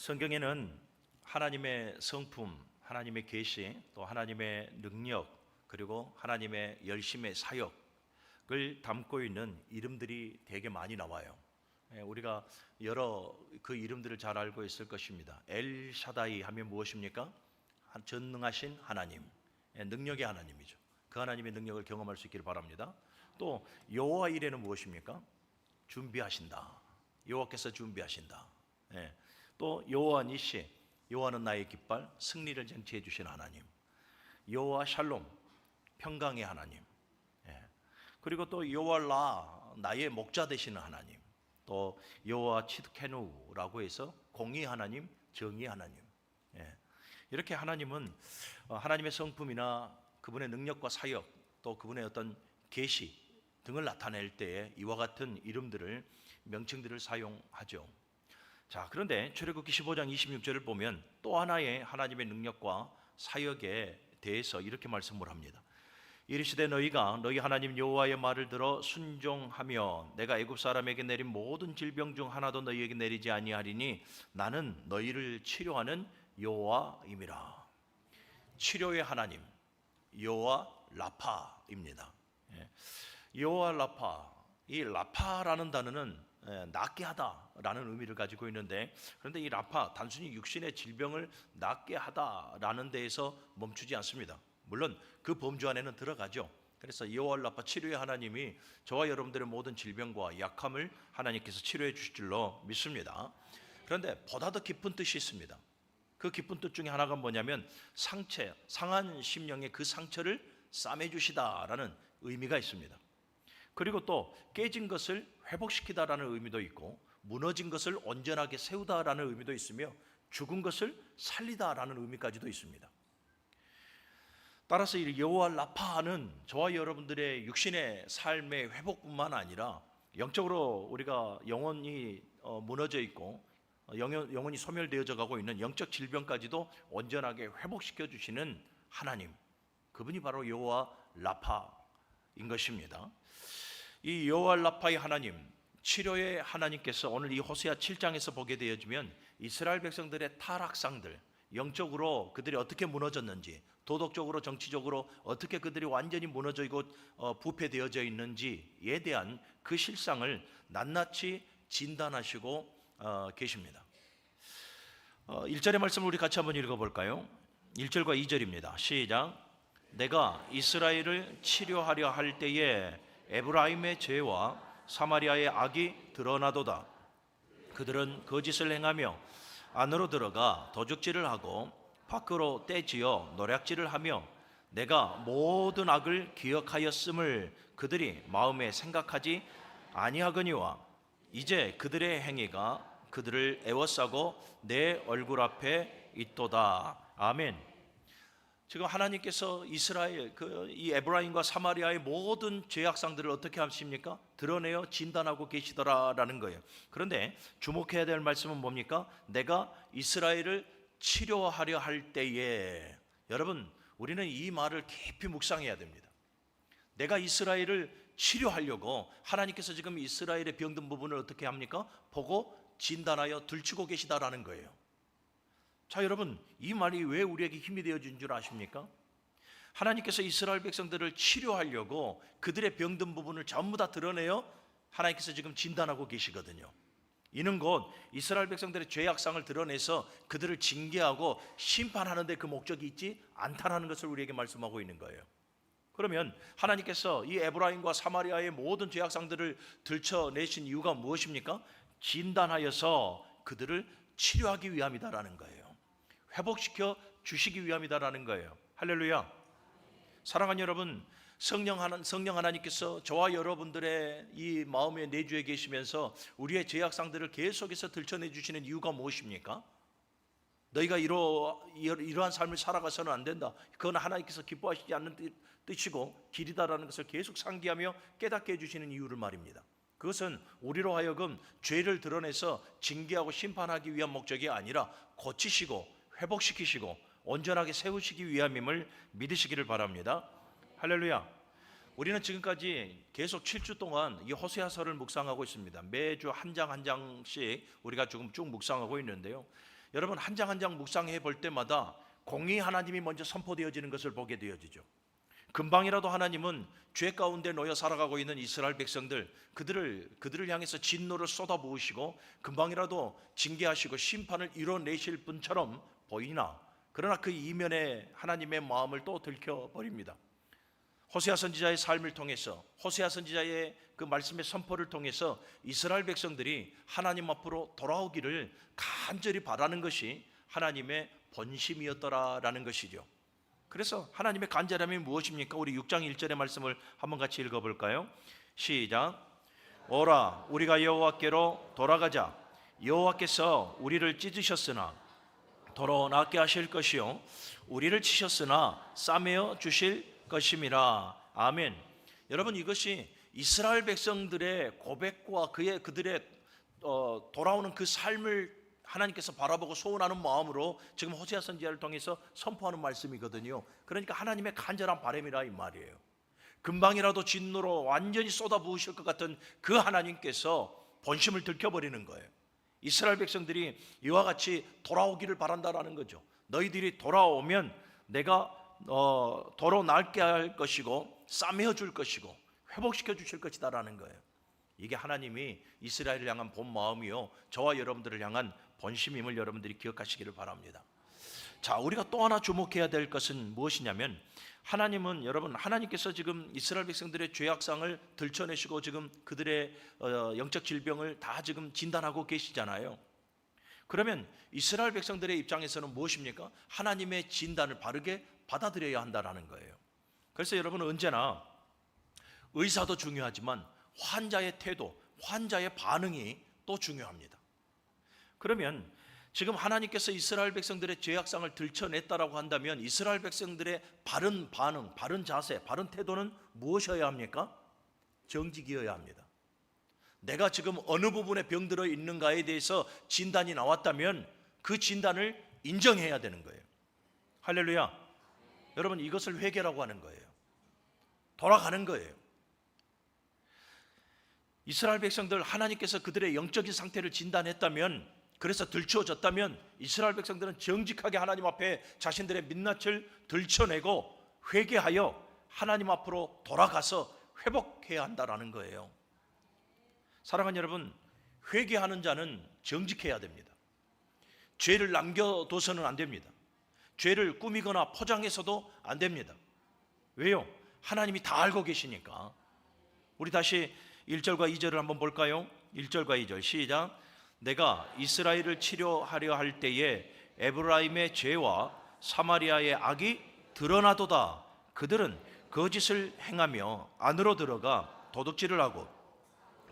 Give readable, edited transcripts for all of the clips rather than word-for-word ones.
성경에는 하나님의 성품, 하나님의 계시, 또 하나님의 능력, 그리고 하나님의 열심의 사역을 담고 있는 이름들이 되게 많이 나와요. 우리가 여러 그 이름들을 잘 알고 있을 것입니다. 엘샤다이 하면 무엇입니까? 전능하신 하나님, 능력의 하나님이죠. 그 하나님의 능력을 경험할 수 있기를 바랍니다. 또 여호와 이레는 무엇입니까? 준비하신다. 여호와께서 준비하신다. 또 여호와 니시, 여호와는 나의 깃발, 승리를 쟁취해 주신 하나님. 여호와 샬롬, 평강의 하나님. 그리고 또 여호와 라, 나의 목자 되시는 하나님. 또 여호와 치드케누라고 해서 공의 하나님, 정의 하나님. 이렇게 하나님은 하나님의 성품이나 그분의 능력과 사역, 또 그분의 어떤 계시 등을 나타낼 때에 이와 같은 이름들을, 명칭들을 사용하죠. 자, 그런데 출애굽기 15장 26절을 보면 또 하나의 하나님의 능력과 사역에 대해서 이렇게 말씀을 합니다. 이르시되 너희가 너희 하나님 여호와의 말을 들어 순종하며 내가 애굽 사람에게 내린 모든 질병 중 하나도 너희에게 내리지 아니하리니 나는 너희를 치료하는 여호와임이라. 치료의 하나님 여호와 라파입니다. 여호와 라파, 이 라파라는 단어는 낫게 하다라는 의미를 가지고 있는데, 그런데 이 라파, 단순히 육신의 질병을 낫게 하다라는 데에서 멈추지 않습니다. 물론 그 범주 안에는 들어가죠. 그래서 여호와 라파, 치료의 하나님이 저와 여러분들의 모든 질병과 약함을 하나님께서 치료해 주실 줄로 믿습니다. 그런데 보다 더 깊은 뜻이 있습니다. 그 깊은 뜻 중에 하나가 뭐냐면 상한 심령의 그 상처를 싸매 주시다라는 의미가 있습니다. 그리고 또 깨진 것을 회복시키다라는 의미도 있고, 무너진 것을 온전하게 세우다라는 의미도 있으며, 죽은 것을 살리다라는 의미까지도 있습니다. 따라서 이 여호와 라파는 저와 여러분들의 육신의 삶의 회복뿐만 아니라 영적으로 우리가 영혼이 무너져 있고 영혼이 소멸되어져 가고 있는 영적 질병까지도 온전하게 회복시켜 주시는 하나님, 그분이 바로 여호와 라파인 것입니다. 이 여호와 라파의 하나님, 치료의 하나님께서 오늘 이 호세아 7장에서 보게 되어지면 이스라엘 백성들의 타락상들, 영적으로 그들이 어떻게 무너졌는지, 도덕적으로 정치적으로 어떻게 그들이 완전히 무너져 있고 부패되어져 있는지에 대한 그 실상을 낱낱이 진단하시고 계십니다. 1절의 말씀을 우리 같이 한번 읽어볼까요? 1절과 2절입니다. 시작. 내가 이스라엘을 치료하려 할 때에 에브라임의 죄와 사마리아의 악이 드러나도다. 그들은 거짓을 행하며 안으로 들어가 도적질을 하고 밖으로 떼지어 노략질을 하며 내가 모든 악을 기억하였음을 그들이 마음에 생각하지 아니하거니와 이제 그들의 행위가 그들을 애워싸고 내 얼굴 앞에 있도다. 아멘. 지금 하나님께서 이스라엘, 이 에브라임과 사마리아의 모든 죄악상들을 어떻게 하십니까? 드러내어 진단하고 계시더라라는 거예요. 그런데 주목해야 될 말씀은 뭡니까? 내가 이스라엘을 치료하려 할 때에, 여러분, 우리는 이 말을 깊이 묵상해야 됩니다. 내가 이스라엘을 치료하려고 하나님께서 지금 이스라엘의 병든 부분을 어떻게 합니까? 보고 진단하여 들추고 계시다라는 거예요. 자, 여러분, 이 말이 왜 우리에게 힘이 되어준 줄 아십니까? 하나님께서 이스라엘 백성들을 치료하려고 그들의 병든 부분을 전부 다 드러내어 하나님께서 지금 진단하고 계시거든요. 이는 곧 이스라엘 백성들의 죄악상을 드러내서 그들을 징계하고 심판하는 데 그 목적이 있지 않다는 것을 우리에게 말씀하고 있는 거예요. 그러면 하나님께서 이 에브라임과 사마리아의 모든 죄악상들을 들춰내신 이유가 무엇입니까? 진단하여서 그들을 치료하기 위함이다라는 거예요. 회복시켜 주시기 위함이다라는 거예요. 할렐루야. 사랑하는 여러분, 성령 하나님께서 저와 여러분들의 이 마음의 내주에 계시면서 우리의 죄악상들을 계속해서 들춰내 주시는 이유가 무엇입니까? 너희가 이러한 삶을 살아가서는 안 된다, 그건 하나님께서 기뻐하시지 않는 뜻이고 길이다라는 것을 계속 상기하며 깨닫게 해주시는 이유를 말입니다. 그것은 우리로 하여금 죄를 드러내서 징계하고 심판하기 위한 목적이 아니라 고치시고 회복시키시고 온전하게 세우시기 위함임을 믿으시기를 바랍니다. 할렐루야. 우리는 지금까지 계속 7주 동안 이 호세아서를 묵상하고 있습니다. 매주 한 장 한 장씩 우리가 지금 쭉 묵상하고 있는데요, 여러분 한 장 한 장 묵상해 볼 때마다 공의 하나님이 먼저 선포되어지는 것을 보게 되어지죠. 금방이라도 하나님은 죄 가운데 놓여 살아가고 있는 이스라엘 백성들, 그들을 향해서 진노를 쏟아부으시고 금방이라도 징계하시고 심판을 이뤄내실 분처럼 보이나, 그러나 그 이면에 하나님의 마음을 또 들켜버립니다. 호세아 선지자의 삶을 통해서, 호세아 선지자의 그 말씀의 선포를 통해서 이스라엘 백성들이 하나님 앞으로 돌아오기를 간절히 바라는 것이 하나님의 본심이었더라라는 것이죠. 그래서 하나님의 간절함이 무엇입니까? 우리 6장 1절의 말씀을 한번 같이 읽어볼까요? 시작. 오라 우리가 여호와께로 돌아가자. 여호와께서 우리를 찢으셨으나 도로 낫게 하실 것이요 우리를 치셨으나 싸매어 주실 것임이라. 아멘. 여러분, 이것이 이스라엘 백성들의 고백과 그들의 돌아오는 그 삶을 하나님께서 바라보고 소원하는 마음으로 지금 호세아 선지자를 통해서 선포하는 말씀이거든요. 그러니까 하나님의 간절한 바람이라 이 말이에요. 금방이라도 진노로 완전히 쏟아부으실 것 같은 그 하나님께서 본심을 들켜버리는 거예요. 이스라엘 백성들이 이와 같이 돌아오기를 바란다라는 거죠. 너희들이 돌아오면 내가 도로 낫게 할 것이고 싸매어 줄 것이고 회복시켜 주실 것이다라는 거예요. 이게 하나님이 이스라엘을 향한 본 마음이요 저와 여러분들을 향한 본심임을 여러분들이 기억하시기를 바랍니다. 자, 우리가 또 하나 주목해야 될 것은 무엇이냐면, 하나님은, 여러분, 하나님께서 지금 이스라엘 백성들의 죄악상을 들춰내시고 지금 그들의 영적 질병을 다 지금 진단하고 계시잖아요. 그러면 이스라엘 백성들의 입장에서는 무엇입니까? 하나님의 진단을 바르게 받아들여야 한다는 거예요. 그래서 여러분, 언제나 의사도 중요하지만 환자의 태도, 환자의 반응이 또 중요합니다. 그러면 지금 하나님께서 이스라엘 백성들의 죄악상을 들춰냈다라고 한다면 이스라엘 백성들의 바른 반응, 바른 자세, 바른 태도는 무엇이어야 합니까? 정직이어야 합니다. 내가 지금 어느 부분에 병들어 있는가에 대해서 진단이 나왔다면 그 진단을 인정해야 되는 거예요. 할렐루야. 여러분, 이것을 회개라고 하는 거예요. 돌아가는 거예요. 이스라엘 백성들, 하나님께서 그들의 영적인 상태를 진단했다면, 그래서 들추어졌다면 이스라엘 백성들은 정직하게 하나님 앞에 자신들의 민낯을 들춰내고 회개하여 하나님 앞으로 돌아가서 회복해야 한다라는 거예요. 사랑하는 여러분, 회개하는 자는 정직해야 됩니다. 죄를 남겨둬서는 안 됩니다. 죄를 꾸미거나 포장해서도 안 됩니다. 왜요? 하나님이 다 알고 계시니까. 우리 다시 1절과 2절을 한번 볼까요? 1절과 2절 시작. 내가 이스라엘을 치료하려 할 때에 에브라임의 죄와 사마리아의 악이 드러나도다. 그들은 거짓을 행하며 안으로 들어가 도둑질을 하고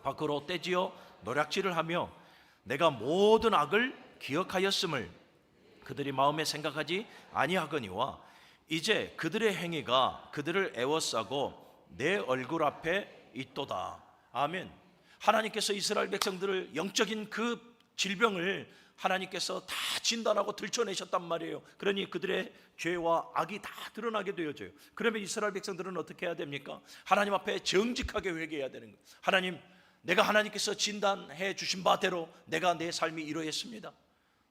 밖으로 떼지어 노략질을 하며 내가 모든 악을 기억하였음을 그들이 마음에 생각하지 아니하거니와 이제 그들의 행위가 그들을 애워싸고 내 얼굴 앞에 있도다. 아멘. 하나님께서 이스라엘 백성들을 영적인 그 질병을 하나님께서 다 진단하고 들춰내셨단 말이에요. 그러니 그들의 죄와 악이 다 드러나게 되어져요. 그러면 이스라엘 백성들은 어떻게 해야 됩니까? 하나님 앞에 정직하게 회개해야 되는 거예요. 하나님, 내가 하나님께서 진단해 주신 바대로 내가 내 삶이 이러했습니다.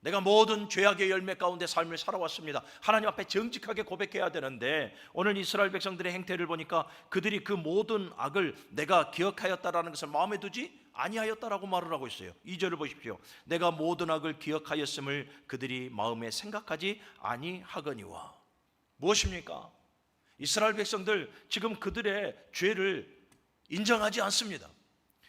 내가 모든 죄악의 열매 가운데 삶을 살아왔습니다. 하나님 앞에 정직하게 고백해야 되는데, 오늘 이스라엘 백성들의 행태를 보니까 그들이 그 모든 악을 내가 기억하였다라는 것을 마음에 두지 아니하였다라고 말을 하고 있어요. 2절을 보십시오. 내가 모든 악을 기억하였음을 그들이 마음에 생각하지 아니하거니와. 무엇입니까? 이스라엘 백성들 지금 그들의 죄를 인정하지 않습니다.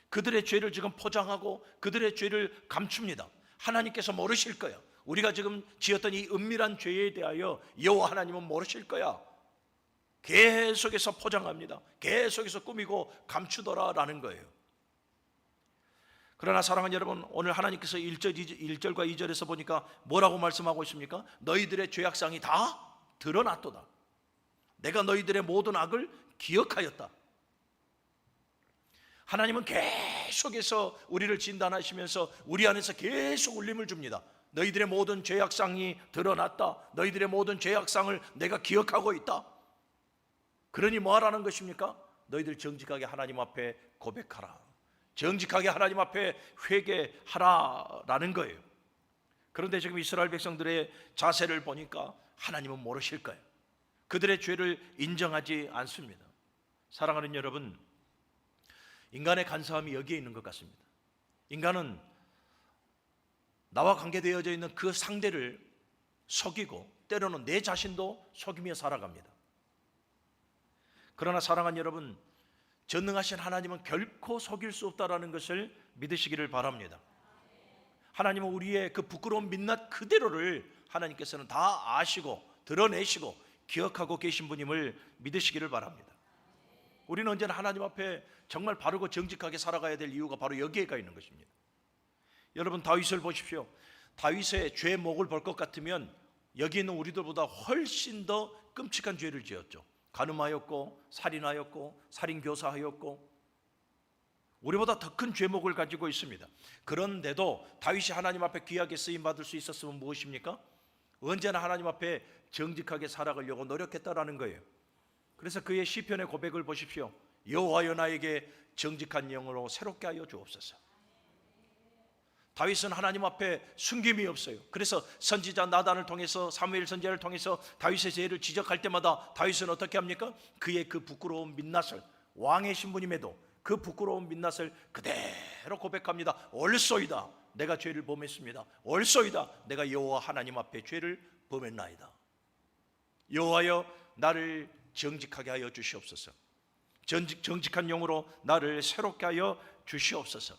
그들의 죄를 지금 포장하고 그들의 죄를 감춥니다. 하나님께서 모르실 거야. 우리가 지금 지었던 이 은밀한 죄에 대하여 여호와 하나님은 모르실 거야. 계속해서 포장합니다. 계속해서 꾸미고 감추더라라는 거예요. 그러나 사랑하는 여러분, 오늘 하나님께서 1절과 2절에서 보니까 뭐라고 말씀하고 있습니까? 너희들의 죄악상이 다 드러났도다. 내가 너희들의 모든 악을 기억하였다. 하나님은 계속해서 우리를 진단하시면서 우리 안에서 계속 울림을 줍니다. 너희들의 모든 죄악상이 드러났다. 너희들의 모든 죄악상을 내가 기억하고 있다. 그러니 뭐 하라는 것입니까? 너희들 정직하게 하나님 앞에 고백하라. 정직하게 하나님 앞에 회개하라라는 거예요. 그런데 지금 이스라엘 백성들의 자세를 보니까 하나님은 모르실 거예요. 그들의 죄를 인정하지 않습니다. 사랑하는 여러분, 인간의 간사함이 여기에 있는 것 같습니다. 인간은 나와 관계되어져 있는 그 상대를 속이고 때로는 내 자신도 속이며 살아갑니다. 그러나 사랑하는 여러분, 전능하신 하나님은 결코 속일 수 없다는 것을 믿으시기를 바랍니다. 하나님은 우리의 그 부끄러운 민낯 그대로를 하나님께서는 다 아시고 드러내시고 기억하고 계신 분임을 믿으시기를 바랍니다. 우리는 언제나 하나님 앞에 정말 바르고 정직하게 살아가야 될 이유가 바로 여기에가 있는 것입니다. 여러분, 다윗을 보십시오. 다윗의 죄 목을 볼 것 같으면 여기 있는 우리들보다 훨씬 더 끔찍한 죄를 지었죠. 간음하였고 살인하였고 살인교사하였고 우리보다 더 큰 죄목을 가지고 있습니다. 그런데도 다윗이 하나님 앞에 귀하게 쓰임받을 수 있었으면 무엇입니까? 언제나 하나님 앞에 정직하게 살아가려고 노력했다라는 거예요. 그래서 그의 시편의 고백을 보십시오. 여호와여 나에게 정직한 영으로 새롭게 하여 주옵소서. 다윗은 하나님 앞에 숨김이 없어요. 그래서 선지자 나단을 통해서 사무엘 선지자를 통해서 다윗의 죄를 지적할 때마다 다윗은 어떻게 합니까? 그의 그 부끄러운 민낯을, 왕의 신분임에도 그 부끄러운 민낯을 그대로 고백합니다. 옳소이다, 내가 죄를 범했습니다. 옳소이다, 내가 여호와 하나님 앞에 죄를 범했나이다. 여호와여 나를 정직하게 하여 주시옵소서. 정직한 영으로 나를 새롭게 하여 주시옵소서.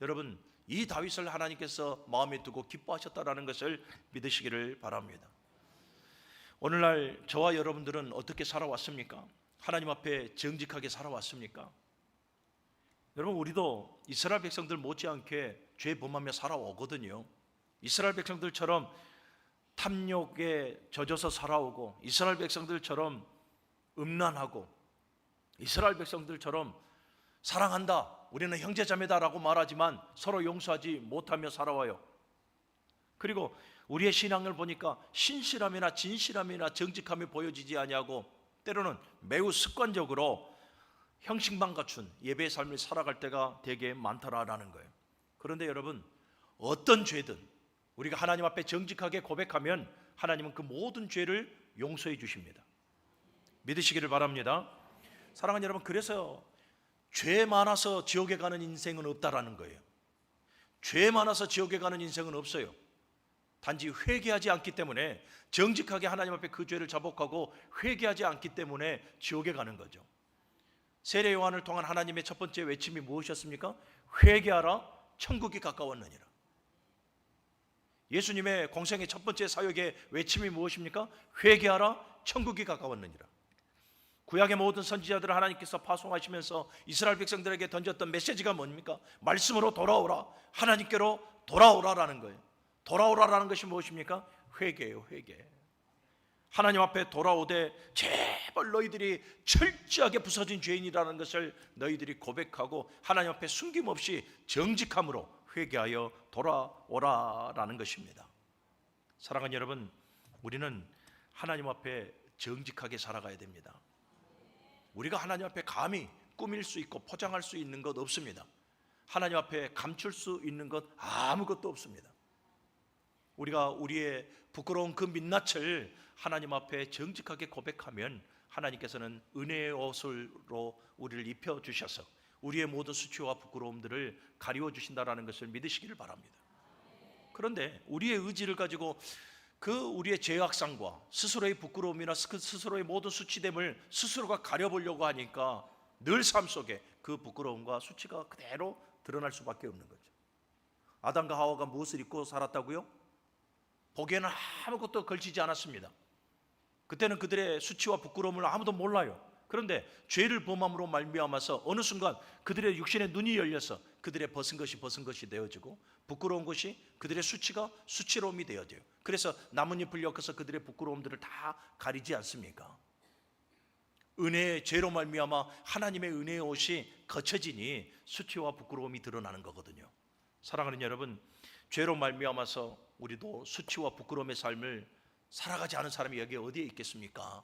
여러분, 이 다윗을 하나님께서 마음에 두고 기뻐하셨다는 것을 믿으시기를 바랍니다. 오늘날 저와 여러분들은 어떻게 살아왔습니까? 하나님 앞에 정직하게 살아왔습니까? 여러분, 우리도 이스라엘 백성들 못지않게 죄 범하며 살아오거든요. 이스라엘 백성들처럼 탐욕에 젖어서 살아오고, 이스라엘 백성들처럼 음란하고, 이스라엘 백성들처럼 사랑한다, 우리는 형제자매다라고 말하지만 서로 용서하지 못하며 살아와요. 그리고 우리의 신앙을 보니까 신실함이나 진실함이나 정직함이 보여지지 아니하고 때로는 매우 습관적으로 형식만 갖춘 예배의 삶을 살아갈 때가 되게 많더라라는 거예요. 그런데 여러분, 어떤 죄든 우리가 하나님 앞에 정직하게 고백하면 하나님은 그 모든 죄를 용서해 주십니다. 믿으시기를 바랍니다. 사랑하는 여러분, 그래서 죄 많아서 지옥에 가는 인생은 없다라는 거예요. 죄 많아서 지옥에 가는 인생은 없어요. 단지 회개하지 않기 때문에, 정직하게 하나님 앞에 그 죄를 자복하고 회개하지 않기 때문에 지옥에 가는 거죠. 세례 요한을 통한 하나님의 첫 번째 외침이 무엇이었습니까? 회개하라, 천국이 가까웠느니라. 예수님의 공생의 첫 번째 사역의 외침이 무엇입니까? 회개하라, 천국이 가까웠느니라. 구약의 모든 선지자들을 하나님께서 파송하시면서 이스라엘 백성들에게 던졌던 메시지가 뭡니까? 말씀으로 돌아오라, 하나님께로 돌아오라라는 거예요. 돌아오라라는 것이 무엇입니까? 회개예요, 회개. 하나님 앞에 돌아오되 제발 너희들이 철저하게 부서진 죄인이라는 것을 너희들이 고백하고 하나님 앞에 숨김없이 정직함으로 회개하여 돌아오라라는 것입니다. 사랑하는 여러분, 우리는 하나님 앞에 정직하게 살아가야 됩니다. 우리가 하나님 앞에 감히 꾸밀 수 있고 포장할 수 있는 것 없습니다. 하나님 앞에 감출 수 있는 것 아무것도 없습니다. 우리가 우리의 부끄러운 그 민낯을 하나님 앞에 정직하게 고백하면 하나님께서는 은혜의 옷으로 우리를 입혀주셔서 우리의 모든 수치와 부끄러움들을 가리워 주신다는 것을 믿으시기를 바랍니다. 그런데 우리의 의지를 가지고 그 우리의 죄악상과 스스로의 부끄러움이나 스스로의 모든 수치됨을 스스로가 가려보려고 하니까 늘 삶 속에 그 부끄러움과 수치가 그대로 드러날 수밖에 없는 거죠. 아담과 하와가 무엇을 입고 살았다고요? 보기에는 아무것도 걸치지 않았습니다. 그때는 그들의 수치와 부끄러움을 아무도 몰라요. 그런데 죄를 범함으로 말미암아서 어느 순간 그들의 육신의 눈이 열려서 그들의 벗은 것이 되어지고 부끄러운 것이 그들의 수치가 수치로움이 되어져요. 그래서 나뭇잎을 엮어서 그들의 부끄러움들을 다 가리지 않습니까? 은혜의 죄로 말미암아 하나님의 은혜의 옷이 거쳐지니 수치와 부끄러움이 드러나는 거거든요. 사랑하는 여러분, 죄로 말미암아서 우리도 수치와 부끄러움의 삶을 살아가지 않은 사람이 여기 어디에 있겠습니까?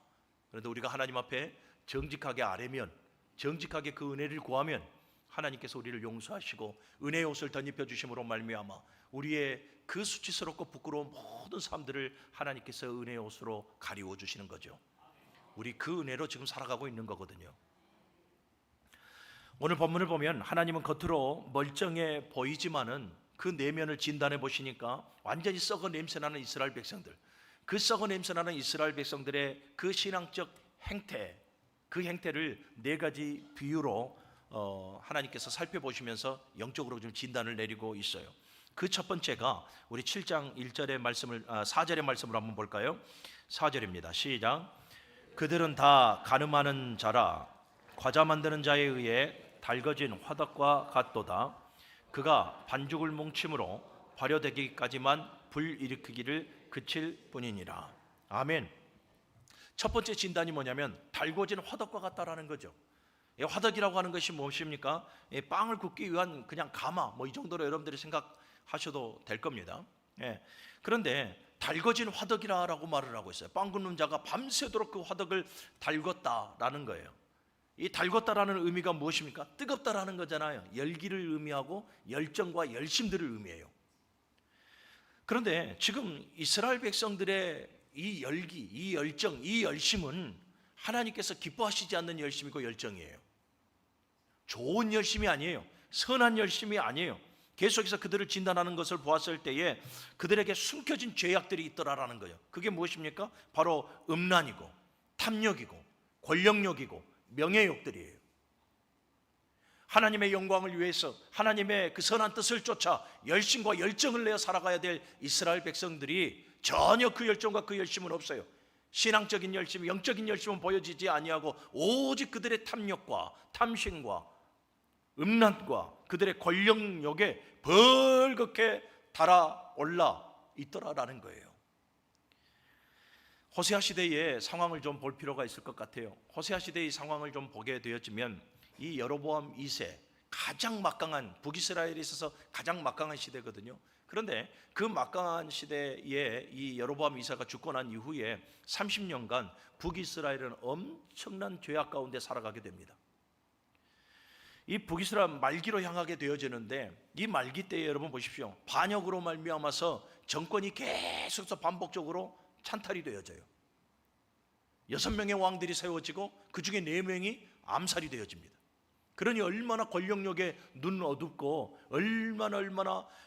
그런데 우리가 하나님 앞에 정직하게 아뢰면, 정직하게 그 은혜를 구하면 하나님께서 우리를 용서하시고 은혜의 옷을 덧입혀 주심으로 말미암아 우리의 그 수치스럽고 부끄러운 모든 삶들을 하나님께서 은혜의 옷으로 가리워 주시는 거죠. 우리 그 은혜로 지금 살아가고 있는 거거든요. 오늘 본문을 보면 하나님은 겉으로 멀쩡해 보이지만은 그 내면을 진단해 보시니까 완전히 썩어 냄새나는 이스라엘 백성들, 그 썩어 냄새나는 이스라엘 백성들의 그 신앙적 행태, 그 행태를 네 가지 비유로 하나님께서 살펴보시면서 영적으로 좀 진단을 내리고 있어요. 그 첫 번째가 우리 7장 1절의 말씀을 4절의 말씀을 한번 볼까요? 4절입니다. 시작. 그들은 다 가늠하는 자라 과자 만드는 자에 의해 달궈진 화덕과 같도다. 그가 반죽을 뭉침으로 발효되기까지만 불 일으키기를 그칠 뿐이니라. 아멘. 첫 번째 진단이 뭐냐면 달궈진 화덕과 같다라는 거죠. 화덕이라고 하는 것이 무엇입니까? 빵을 굽기 위한 그냥 가마, 이 정도로 여러분들이 생각하셔도 될 겁니다. 그런데 달궈진 화덕이라고 말을 하고 있어요. 빵 굽는 자가 밤새도록 그 화덕을 달궜다라는 거예요. 이 달궜다라는 의미가 무엇입니까? 뜨겁다라는 거잖아요. 열기를 의미하고 열정과 열심들을 의미해요. 그런데 지금 이스라엘 백성들의 이 열기, 이 열정, 이 열심은 하나님께서 기뻐하시지 않는 열심이고 열정이에요. 좋은 열심이 아니에요. 선한 열심이 아니에요. 계속해서 그들을 진단하는 것을 보았을 때에 그들에게 숨겨진 죄악들이 있더라라는 거예요. 그게 무엇입니까? 바로 음란이고 탐욕이고 권력욕이고 명예욕들이에요. 하나님의 영광을 위해서 하나님의 그 선한 뜻을 쫓아 열심과 열정을 내어 살아가야 될 이스라엘 백성들이 전혀 그 열정과 그 열심은 없어요. 신앙적인 열심, 영적인 열심은 보여지지 아니하고 오직 그들의 탐욕과 탐심과 음란과 그들의 권력욕에 벌겋게 달아올라 있더라라는 거예요. 호세아 시대의 상황을 좀 볼 필요가 있을 것 같아요. 호세아 시대의 상황을 좀 보게 되었지만 이 여로보암 2세 가장 막강한, 북이스라엘에 있어서 가장 막강한 시대거든요. 그런데 그 막강한 시대에 이 여로보암 2세가 죽고 난 이후에 30년간 북이스라엘은 엄청난 죄악 가운데 살아가게 됩니다. 이 북이스라엘 말기로 향하게 되어지는데 이 말기 때에 여러분 보십시오. 반역으로 말미암아서 정권이 계속해서 반복적으로 찬탈이 되어져요. 6명의 왕들이 세워지고 그 중에 4명이 암살이 되어집니다. 그러니 얼마나 권력욕에 눈 어둡고 얼마나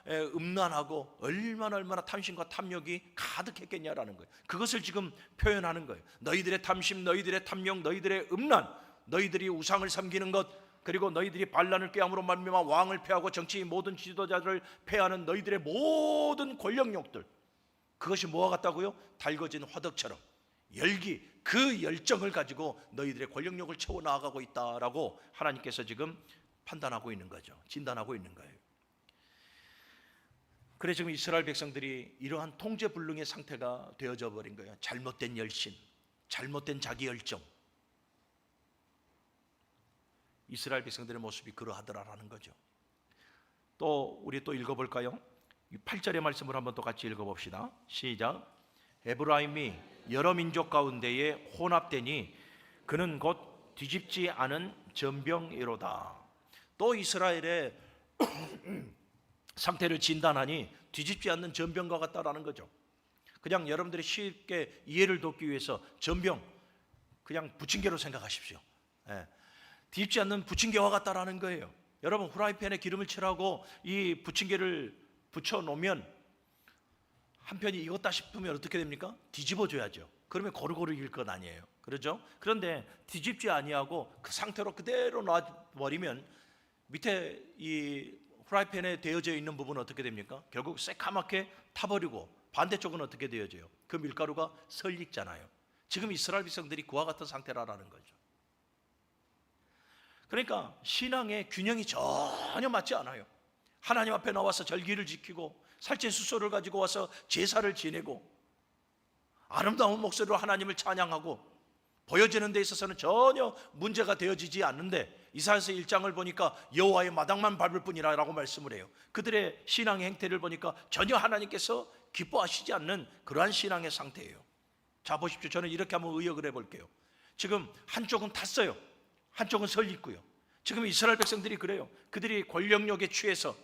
음란하고 얼마나 탐심과 탐욕이 가득했겠냐라는 거예요. 그것을 지금 표현하는 거예요. 너희들의 탐심, 너희들의 탐욕, 너희들의 음란, 너희들이 우상을 섬기는 것, 그리고 너희들이 반란을 꾀함으로 말미암아 왕을 패하고 정치인 모든 지도자들을 패하는 너희들의 모든 권력욕들, 그것이 뭐와 같다고요? 달궈진 화덕처럼 열기, 그 열정을 가지고 너희들의 권력욕을 채워 나가고 있다라고 하나님께서 지금 판단하고 있는 거죠. 진단하고 있는 거예요. 그래 지금 이스라엘 백성들이 이러한 통제불능의 상태가 되어져 버린 거예요. 잘못된 열심, 잘못된 자기 열정. 이스라엘 백성들의 모습이 그러하더라라는 거죠. 또 우리 또 읽어볼까요? 8절의 말씀을 한번 또 같이 읽어봅시다. 시작. 에브라임이 여러 민족 가운데에 혼합되니 그는 곧 뒤집지 않은 전병이로다. 또 이스라엘의 상태를 진단하니 뒤집지 않는 전병과 같다라는 거죠. 그냥 여러분들이 쉽게 이해를 돕기 위해서 전병 그냥 부침개로 생각하십시오. 뒤집지 않는 부침개와 같다라는 거예요. 여러분 후라이팬에 기름을 칠하고 이 부침개를 붙여놓으면 한편이 익었다 싶으면 어떻게 됩니까? 뒤집어줘야죠. 그러면 고루고루 익을 건 아니에요. 그렇죠? 그런데 뒤집지 아니하고 그 상태로 그대로 놔버리면 밑에 이 후라이팬에 되어져 있는 부분은 어떻게 됩니까? 결국 새카맣게 타버리고 반대쪽은 어떻게 되어져요? 그 밀가루가 설익잖아요. 지금 이스라엘 백성들이 그와 같은 상태라는 거죠. 그러니까 신앙의 균형이 전혀 맞지 않아요. 하나님 앞에 나와서 절기를 지키고 살찐 숫소를 가지고 와서 제사를 지내고 아름다운 목소리로 하나님을 찬양하고 보여지는 데 있어서는 전혀 문제가 되어지지 않는데 이사야서 1장을 보니까 여호와의 마당만 밟을 뿐이라고 말씀을 해요. 그들의 신앙의 행태를 보니까 전혀 하나님께서 기뻐하시지 않는 그러한 신앙의 상태예요. 자 보십시오. 저는 이렇게 한번 의역을 해볼게요. 지금 한쪽은 탔어요. 한쪽은 설익고요. 지금 이스라엘 백성들이 그래요. 그들이 권력욕에 취해서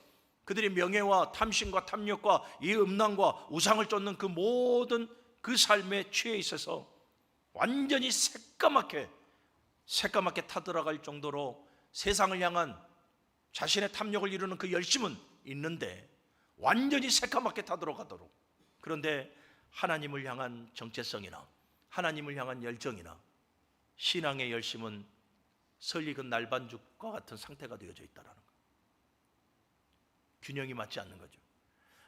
그들이 명예와 탐심과 탐욕과 이 음란과 우상을 쫓는 그 모든 그 삶에 취해 있어서 완전히 새까맣게 타들어갈 정도로 세상을 향한 자신의 탐욕을 이루는 그 열심은 있는데 완전히 새까맣게 타들어가도록, 그런데 하나님을 향한 정체성이나 하나님을 향한 열정이나 신앙의 열심은 설익은 날반죽과 같은 상태가 되어져 있다는 거예요. 균형이 맞지 않는 거죠.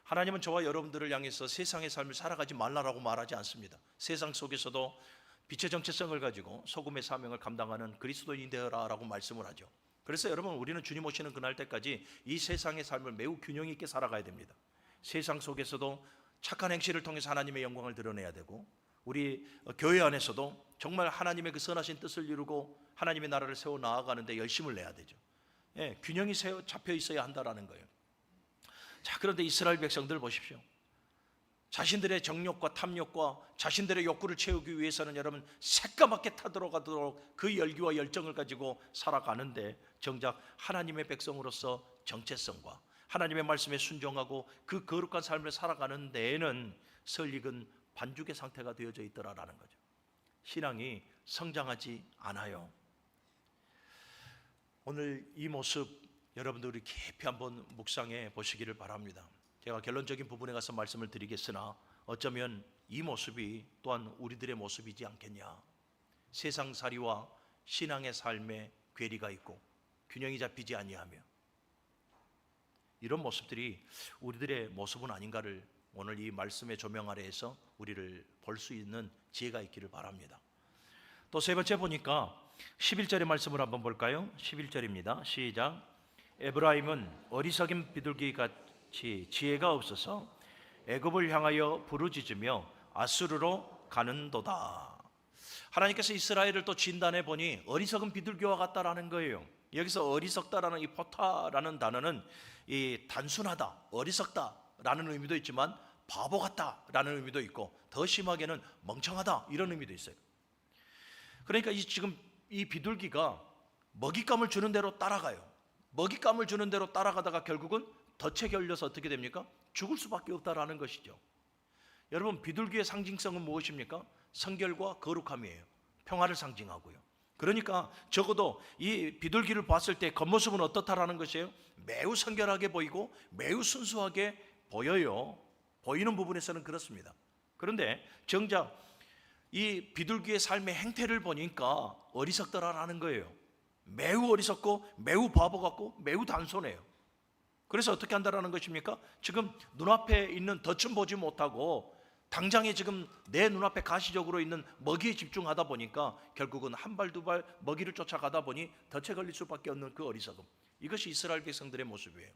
하나님은 저와 여러분들을 향해서 세상의 삶을 살아가지 말라라고 말하지 않습니다. 세상 속에서도 빛의 정체성을 가지고 소금의 사명을 감당하는 그리스도인이 되어라라고 말씀을 하죠. 그래서 여러분, 우리는 주님 오시는 그날 때까지 이 세상의 삶을 매우 균형 있게 살아가야 됩니다. 세상 속에서도 착한 행실을 통해서 하나님의 영광을 드러내야 되고, 우리 교회 안에서도 정말 하나님의 그 선하신 뜻을 이루고 하나님의 나라를 세워 나아가는데 열심을 내야 되죠. 균형이 잡혀 있어야 한다라는 거예요. 자, 그런데 이스라엘 백성들 보십시오. 자신들의 정욕과 탐욕과 자신들의 욕구를 채우기 위해서는 여러분 새까맣게 타들어가도록 그 열기와 열정을 가지고 살아가는데, 정작 하나님의 백성으로서 정체성과 하나님의 말씀에 순종하고 그 거룩한 삶을 살아가는 데에는 설익은 반죽의 상태가 되어져 있더라라는 거죠. 신앙이 성장하지 않아요. 오늘 이 모습 여러분들이 깊이 한번 묵상해 보시기를 바랍니다. 제가 결론적인 부분에 가서 말씀을 드리겠으나 어쩌면 이 모습이 또한 우리들의 모습이지 않겠냐. 세상살이와 신앙의 삶에 괴리가 있고 균형이 잡히지 아니하며, 이런 모습들이 우리들의 모습은 아닌가를 오늘 이 말씀의 조명 아래에서 우리를 볼 수 있는 지혜가 있기를 바랍니다. 또 세 번째 보니까 11절의 말씀을 한번 볼까요? 11절입니다. 시작. 에브라임은 어리석인 비둘기 같이 지혜가 없어서 애굽을 향하여 부르짖으며 아수르로 가는도다. 하나님께서 이스라엘을 또 진단해 보니 어리석은 비둘기와 같다라는 거예요. 여기서 어리석다라는 이 포타라는 단어는 이 단순하다, 어리석다라는 의미도 있지만 바보 같다라는 의미도 있고 더 심하게는 멍청하다 이런 의미도 있어요. 그러니까 지금 이 비둘기가 먹잇감을 주는 대로 따라가요. 먹잇감을 주는 대로 따라가다가 결국은 덫에 걸려서 어떻게 됩니까? 죽을 수밖에 없다라는 것이죠. 여러분, 비둘기의 상징성은 무엇입니까? 성결과 거룩함이에요. 평화를 상징하고요. 그러니까 적어도 이 비둘기를 봤을 때 겉모습은 어떻다라는 것이에요? 매우 성결하게 보이고 매우 순수하게 보여요. 보이는 부분에서는 그렇습니다. 그런데 정작 이 비둘기의 삶의 행태를 보니까 어리석더라라는 거예요. 매우 어리석고 매우 바보 같고 매우 단순해요. 그래서 어떻게 한다라는 것입니까? 지금 눈앞에 있는 덫은 보지 못하고 당장에 지금 내 눈앞에 가시적으로 있는 먹이에 집중하다 보니까 결국은 한 발 두 발 먹이를 쫓아가다 보니 덫에 걸릴 수밖에 없는 그 어리석음, 이것이 이스라엘 백성들의 모습이에요.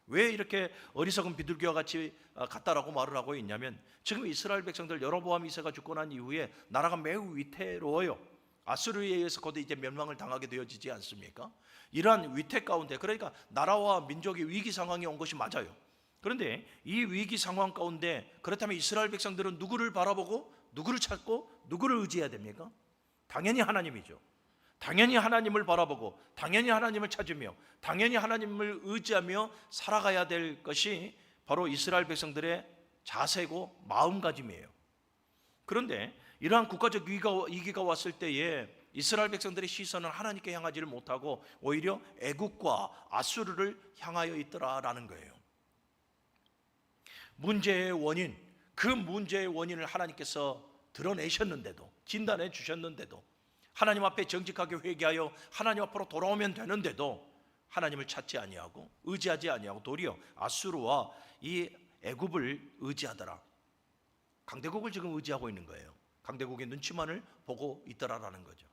왜 이렇게 어리석은 비둘기와 같이 같다라고 말을 하고 있냐면, 지금 이스라엘 백성들 여로보암 2세가 죽고 난 이후에 나라가 매우 위태로워요. 아수르에 의해서 곧 이제 멸망을 당하게 되어지지 않습니까? 이러한 위태 가운데, 그러니까 나라와 민족의 위기 상황이 온 것이 맞아요. 그런데 이 위기 상황 가운데 그렇다면 이스라엘 백성들은 누구를 바라보고 누구를 찾고 누구를 의지해야 됩니까? 당연히 하나님이죠. 당연히 하나님을 바라보고 당연히 하나님을 찾으며 당연히 하나님을 의지하며 살아가야 될 것이 바로 이스라엘 백성들의 자세고 마음가짐이에요. 그런데 이러한 국가적 위기가 왔을 때에 이스라엘 백성들의 시선은 하나님께 향하지를 못하고 오히려 애국과 아수르를 향하여 있더라라는 거예요. 문제의 원인, 그 문제의 원인을 하나님께서 드러내셨는데도, 진단해 주셨는데도, 하나님 앞에 정직하게 회개하여 하나님 앞으로 돌아오면 되는데도 하나님을 찾지 아니하고 의지하지 아니하고 도리어 아수르와 이 애굽을 의지하더라. 강대국을 지금 의지하고 있는 거예요. 강대국의 눈치만을 보고 있더라라는 거죠.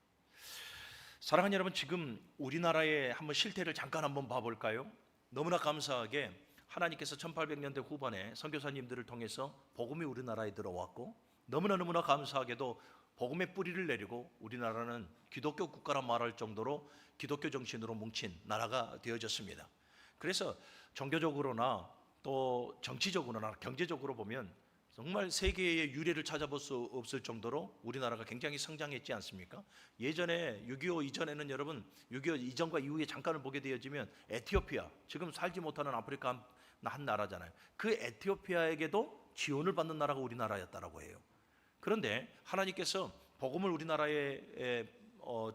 사랑하는 여러분, 지금 우리나라의 한번 실태를 잠깐 한번 봐볼까요? 너무나 감사하게 하나님께서 1800년대 후반에 선교사님들을 통해서 복음이 우리나라에 들어왔고, 너무나 감사하게도 복음의 뿌리를 내리고 우리나라는 기독교 국가라 말할 정도로 기독교 정신으로 뭉친 나라가 되어졌습니다. 그래서 종교적으로나 또 정치적으로나 경제적으로 보면 정말 세계의 유례를 찾아볼 수 없을 정도로 우리나라가 굉장히 성장했지 않습니까? 예전에 6.25 이전에는 여러분 6.25 이전과 이후에 잠깐을 보게 되어지면 에티오피아, 지금 살지 못하는 아프리카 한 나라잖아요. 그 에티오피아에게도 지원을 받는 나라가 우리나라였다라고 해요. 그런데 하나님께서 복음을 우리나라에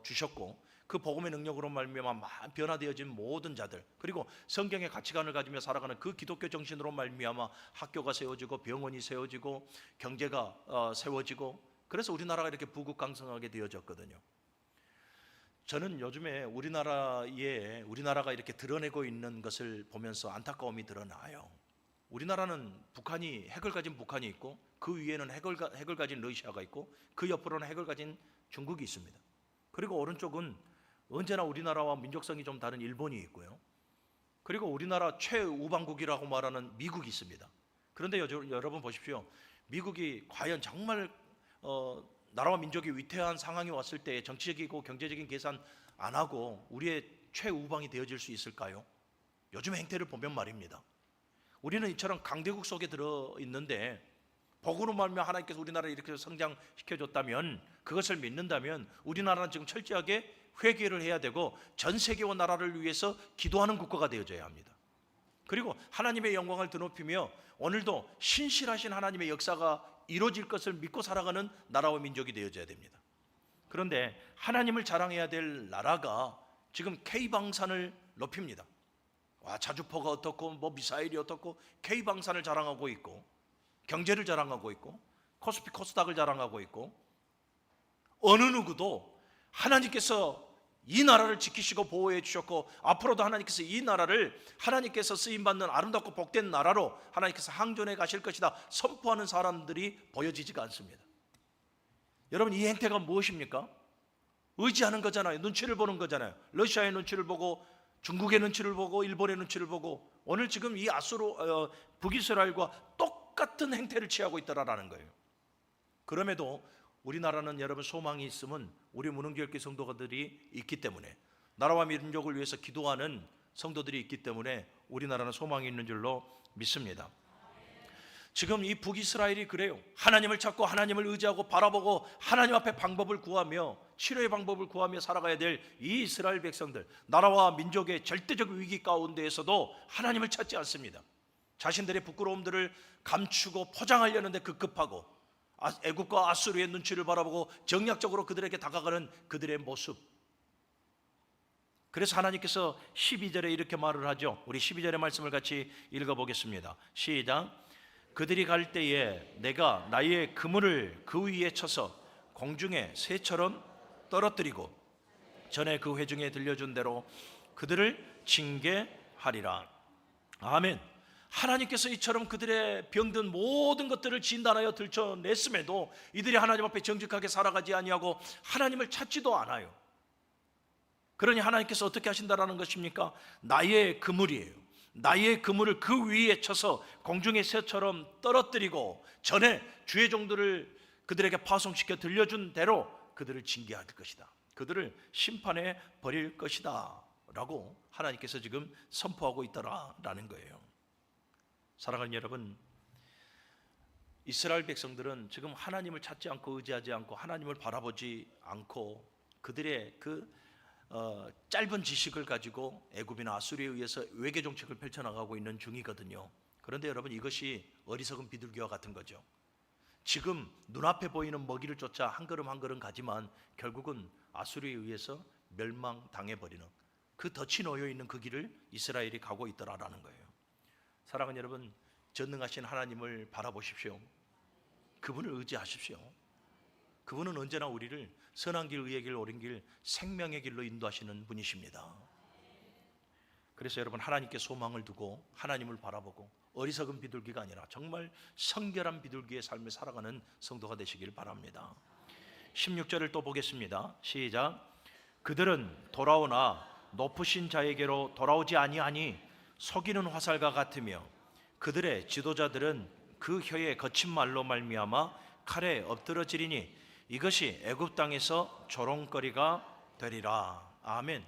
주셨고 그 복음의 능력으로 말미암아 변화되어진 모든 자들, 그리고 성경의 가치관을 가지며 살아가는 그 기독교 정신으로 말미암아 학교가 세워지고 병원이 세워지고 경제가 세워지고, 그래서 우리나라가 이렇게 부국강성하게 되어졌거든요. 저는 요즘에 우리나라가 이렇게 드러내고 있는 것을 보면서 안타까움이 드러나요. 우리나라는 핵을 가진 북한이 있고 그 위에는 핵을 가진 러시아가 있고 그 옆으로는 핵을 가진 중국이 있습니다. 그리고 오른쪽은 언제나 우리나라와 민족성이 좀 다른 일본이 있고요. 그리고 우리나라 최우방국이라고 말하는 미국이 있습니다. 그런데 여러분 보십시오. 미국이 과연 정말 나라와 민족이 위태한 상황이 왔을 때 정치적이고 경제적인 계산 안 하고 우리의 최우방이 되어질 수 있을까요? 요즘의 행태를 보면 말입니다. 우리는 이처럼 강대국 속에 들어있는데 복으로 말미암아 하나님께서 우리나라를 이렇게 성장시켜줬다면, 그것을 믿는다면 우리나라는 지금 철저하게 회개를 해야 되고 전 세계와 나라를 위해서 기도하는 국가가 되어져야 합니다. 그리고 하나님의 영광을 드높이며 오늘도 신실하신 하나님의 역사가 이루어질 것을 믿고 살아가는 나라와 민족이 되어져야 됩니다. 그런데 하나님을 자랑해야 될 나라가 지금 K방산을 높입니다. 자주포가 어떻고 미사일이 어떻고 K방산을 자랑하고 있고 경제를 자랑하고 있고 코스피 코스닥을 자랑하고 있고, 어느 누구도 하나님께서 이 나라를 지키시고 보호해 주셨고 앞으로도 하나님께서 이 나라를 하나님께서 쓰임받는 아름답고 복된 나라로 하나님께서 항존해 가실 것이다 선포하는 사람들이 보여지지가 않습니다. 여러분, 이 행태가 무엇입니까? 의지하는 거잖아요. 눈치를 보는 거잖아요. 러시아의 눈치를 보고 중국의 눈치를 보고 일본의 눈치를 보고 오늘 지금 이 북이스라엘과 똑같은 행태를 취하고 있다라는 거예요. 그럼에도 우리나라는 여러분 소망이 있으면 우리 무능교육교 성도들이 있기 때문에, 나라와 민족을 위해서 기도하는 성도들이 있기 때문에 우리나라는 소망이 있는 줄로 믿습니다. 지금 이 북이스라엘이 그래요. 하나님을 찾고 하나님을 의지하고 바라보고 하나님 앞에 방법을 구하며 치료의 방법을 구하며 살아가야 될 이 이스라엘 백성들, 나라와 민족의 절대적 위기 가운데에서도 하나님을 찾지 않습니다. 자신들의 부끄러움들을 감추고 포장하려는데 급급하고 애국과 아수르의 눈치를 바라보고 정략적으로 그들에게 다가가는 그들의 모습. 그래서 하나님께서 12절에 이렇게 말을 하죠. 우리 12절의 말씀을 같이 읽어보겠습니다. 시작. 그들이 갈 때에 내가 나의 그물을 그 위에 쳐서 공중에 새처럼 떨어뜨리고 전에 그 회중에 들려준 대로 그들을 징계하리라. 아멘. 하나님께서 이처럼 그들의 병든 모든 것들을 진단하여 들춰냈음에도 이들이 하나님 앞에 정직하게 살아가지 아니하고 하나님을 찾지도 않아요. 그러니 하나님께서 어떻게 하신다라는 것입니까? 나의 그물이에요. 나의 그물을 그 위에 쳐서 공중의 새처럼 떨어뜨리고 전에 주의 종들을 그들에게 파송시켜 들려준 대로 그들을 징계할 것이다. 그들을 심판해 버릴 것이다 라고 하나님께서 지금 선포하고 있다라는 거예요. 사랑하는 여러분, 이스라엘 백성들은 지금 하나님을 찾지 않고 의지하지 않고 하나님을 바라보지 않고 그들의 짧은 지식을 가지고 애굽이나 아수르에 의해서 외교 정책을 펼쳐나가고 있는 중이거든요. 그런데 여러분, 이것이 어리석은 비둘기와 같은 거죠. 지금 눈앞에 보이는 먹이를 쫓아 한 걸음 한 걸음 가지만 결국은 아수르에 의해서 멸망당해버리는 그 덫이 놓여있는 그 길을 이스라엘이 가고 있더라라는 거예요. 사랑하는 여러분, 전능하신 하나님을 바라보십시오. 그분을 의지하십시오. 그분은 언제나 우리를 선한 길, 의의 길, 옳은 길, 생명의 길로 인도하시는 분이십니다. 그래서 여러분, 하나님께 소망을 두고 하나님을 바라보고 어리석은 비둘기가 아니라 정말 성결한 비둘기의 삶을 살아가는 성도가 되시길 바랍니다. 16절을 또 보겠습니다. 시작. 그들은 돌아오나 높으신 자에게로 돌아오지 아니하니 속이는 화살과 같으며 그들의 지도자들은 그 혀의 거친 말로 말미암아 칼에 엎드러지리니 이것이 애굽 땅에서 조롱거리가 되리라. 아멘.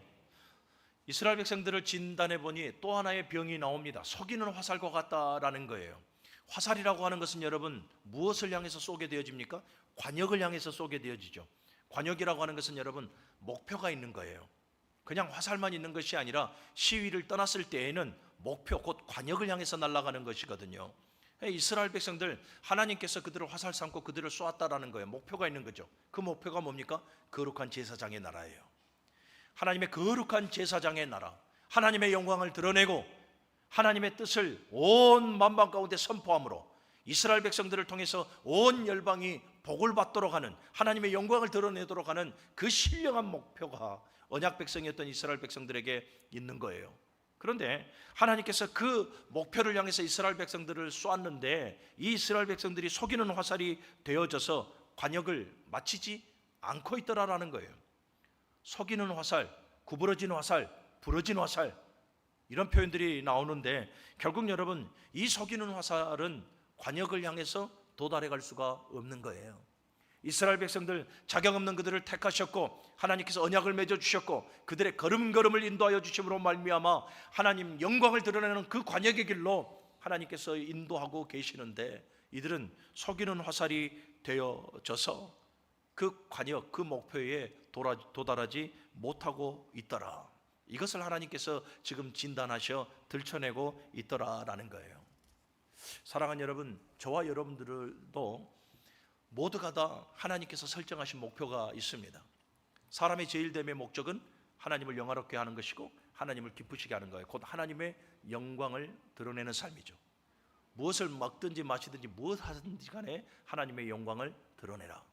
이스라엘 백성들을 진단해 보니 또 하나의 병이 나옵니다. 속이는 화살과 같다라는 거예요. 화살이라고 하는 것은 여러분 무엇을 향해서 쏘게 되어집니까? 관역을 향해서 쏘게 되어지죠. 관역이라고 하는 것은 여러분 목표가 있는 거예요. 그냥 화살만 있는 것이 아니라 시위를 떠났을 때에는 목표, 곧 관역을 향해서 날아가는 것이거든요. 이스라엘 백성들, 하나님께서 그들을 화살 삼고 그들을 쏘았다라는 거예요. 목표가 있는 거죠. 그 목표가 뭡니까? 거룩한 제사장의 나라예요. 하나님의 거룩한 제사장의 나라, 하나님의 영광을 드러내고 하나님의 뜻을 온 만방 가운데 선포함으로 이스라엘 백성들을 통해서 온 열방이 복을 받도록 하는, 하나님의 영광을 드러내도록 하는 그 신령한 목표가 언약 백성이었던 이스라엘 백성들에게 있는 거예요. 그런데 하나님께서 그 목표를 향해서 이스라엘 백성들을 쏘았는데 이 이스라엘 백성들이 속이는 화살이 되어져서 관역을 마치지 않고 있더라라는 거예요. 속이는 화살, 구부러진 화살, 부러진 화살, 이런 표현들이 나오는데 결국 여러분 이 속이는 화살은 관역을 향해서 도달해 갈 수가 없는 거예요. 이스라엘 백성들, 자격 없는 그들을 택하셨고 하나님께서 언약을 맺어 주셨고 그들의 걸음걸음을 인도하여 주심으로 말미암아 하나님 영광을 드러내는 그 관역의 길로 하나님께서 인도하고 계시는데 이들은 속이는 화살이 되어져서 그 관역, 그 목표에 도달하지 못하고 있더라. 이것을 하나님께서 지금 진단하셔 들춰내고 있더라라는 거예요. 사랑하는 여러분, 저와 여러분들도 모두가 다 하나님께서 설정하신 목표가 있습니다. 사람의 제일됨의 목적은 하나님을 영화롭게 하는 것이고 하나님을 기쁘시게 하는 거예요. 곧 하나님의 영광을 드러내는 삶이죠. 무엇을 먹든지 마시든지 무엇 하든지 간에 하나님의 영광을 드러내라.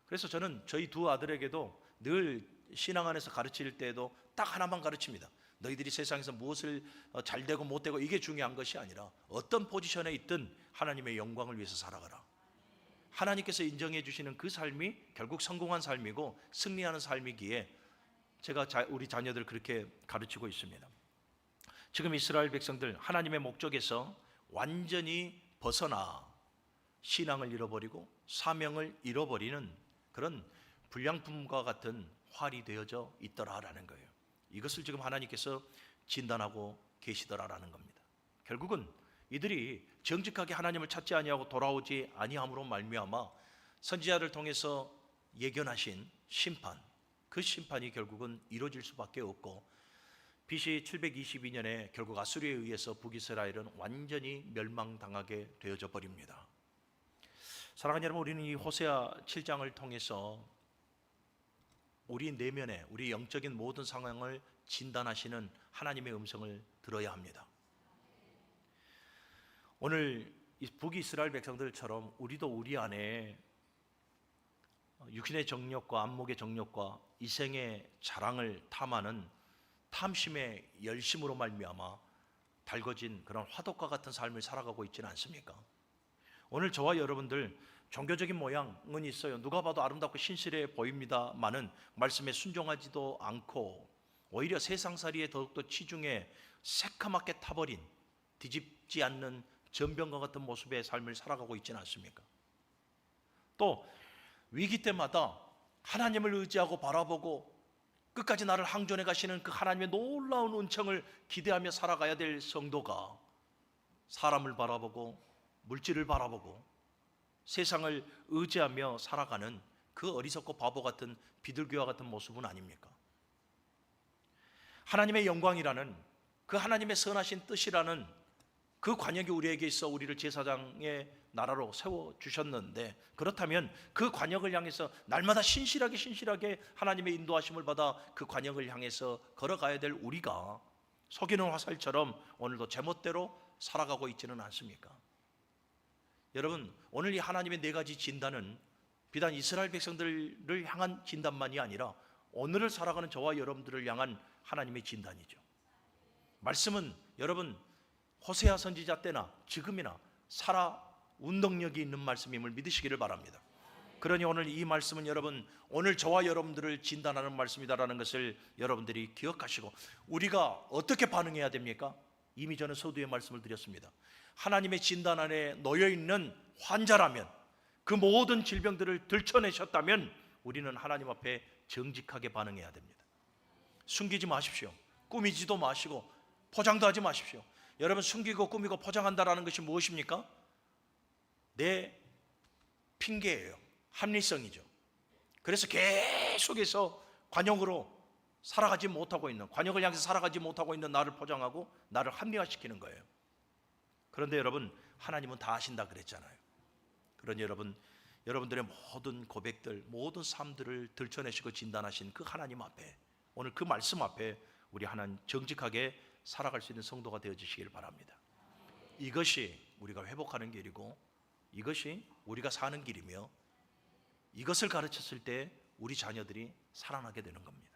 그래서 저는 저희 두 아들에게도 늘 신앙 안에서 가르칠 때에도 딱 하나만 가르칩니다. 너희들이 세상에서 무엇을 잘되고 못되고 이게 중요한 것이 아니라 어떤 포지션에 있든 하나님의 영광을 위해서 살아가라. 하나님께서 인정해 주시는 그 삶이 결국 성공한 삶이고 승리하는 삶이기에 제가 우리 자녀들 그렇게 가르치고 있습니다. 지금 이스라엘 백성들 하나님의 목적에서 완전히 벗어나 신앙을 잃어버리고 사명을 잃어버리는 그런 불량품과 같은 활이 되어져 있더라라는 거예요. 이것을 지금 하나님께서 진단하고 계시더라라는 겁니다. 결국은 이들이 정직하게 하나님을 찾지 아니하고 돌아오지 아니함으로 말미암아 선지자를 통해서 예견하신 심판, 그 심판이 결국은 이루어질 수밖에 없고 BC 722년에 결국 아수리에 의해서 북이스라엘은 완전히 멸망당하게 되어져 버립니다. 사랑하는 여러분, 우리는 이 호세아 7장을 통해서 우리 내면에 우리 영적인 모든 상황을 진단하시는 하나님의 음성을 들어야 합니다. 오늘 북이스라엘 백성들처럼 우리도 우리 안에 육신의 정욕과 안목의 정욕과 이생의 자랑을 탐하는 탐심의 열심으로 말미암아 달궈진 그런 화덕과 같은 삶을 살아가고 있지는 않습니까? 오늘 저와 여러분들 종교적인 모양은 있어요. 누가 봐도 아름답고 신실해 보입니다만은 말씀에 순종하지도 않고 오히려 세상살이에 더욱더 치중해 새카맣게 타버린 뒤집지 않는 전병과 같은 모습의 삶을 살아가고 있지는 않습니까? 또 위기 때마다 하나님을 의지하고 바라보고 끝까지 나를 항존해 가시는 그 하나님의 놀라운 은총을 기대하며 살아가야 될 성도가 사람을 바라보고 물질을 바라보고 세상을 의지하며 살아가는 그 어리석고 바보 같은 비둘기와 같은 모습은 아닙니까? 하나님의 영광이라는 그 하나님의 선하신 뜻이라는 그 관역이 우리에게 있어 우리를 제사장의 나라로 세워주셨는데 그렇다면 그 관역을 향해서 날마다 신실하게 하나님의 인도하심을 받아 그 관역을 향해서 걸어가야 될 우리가 속이는 화살처럼 오늘도 제멋대로 살아가고 있지는 않습니까? 여러분, 오늘 이 하나님의 네 가지 진단은 비단 이스라엘 백성들을 향한 진단만이 아니라 오늘을 살아가는 저와 여러분들을 향한 하나님의 진단이죠. 말씀은 여러분 호세아 선지자 때나 지금이나 살아 운동력이 있는 말씀임을 믿으시기를 바랍니다. 그러니 오늘 이 말씀은 여러분 오늘 저와 여러분들을 진단하는 말씀이다라는 것을 여러분들이 기억하시고 우리가 어떻게 반응해야 됩니까? 이미 저는 서두에 말씀을 드렸습니다. 하나님의 진단 안에 놓여있는 환자라면 그 모든 질병들을 들춰내셨다면 우리는 하나님 앞에 정직하게 반응해야 됩니다. 숨기지 마십시오. 꾸미지도 마시고 포장도 하지 마십시오. 여러분, 숨기고 꾸미고 포장한다라는 것이 무엇입니까? 내 핑계예요. 합리성이죠. 그래서 계속해서 관용으로 살아가지 못하고 있는, 관역을 향해서 살아가지 못하고 있는 나를 포장하고 나를 합리화시키는 거예요. 그런데 여러분, 하나님은 다 아신다 그랬잖아요. 그러니 여러분들의 모든 고백들, 모든 삶들을 들춰내시고 진단하신 그 하나님 앞에, 오늘 그 말씀 앞에 우리 하나님 정직하게 살아갈 수 있는 성도가 되어주시길 바랍니다. 이것이 우리가 회복하는 길이고, 이것이 우리가 사는 길이며, 이것을 가르쳤을 때 우리 자녀들이 살아나게 되는 겁니다.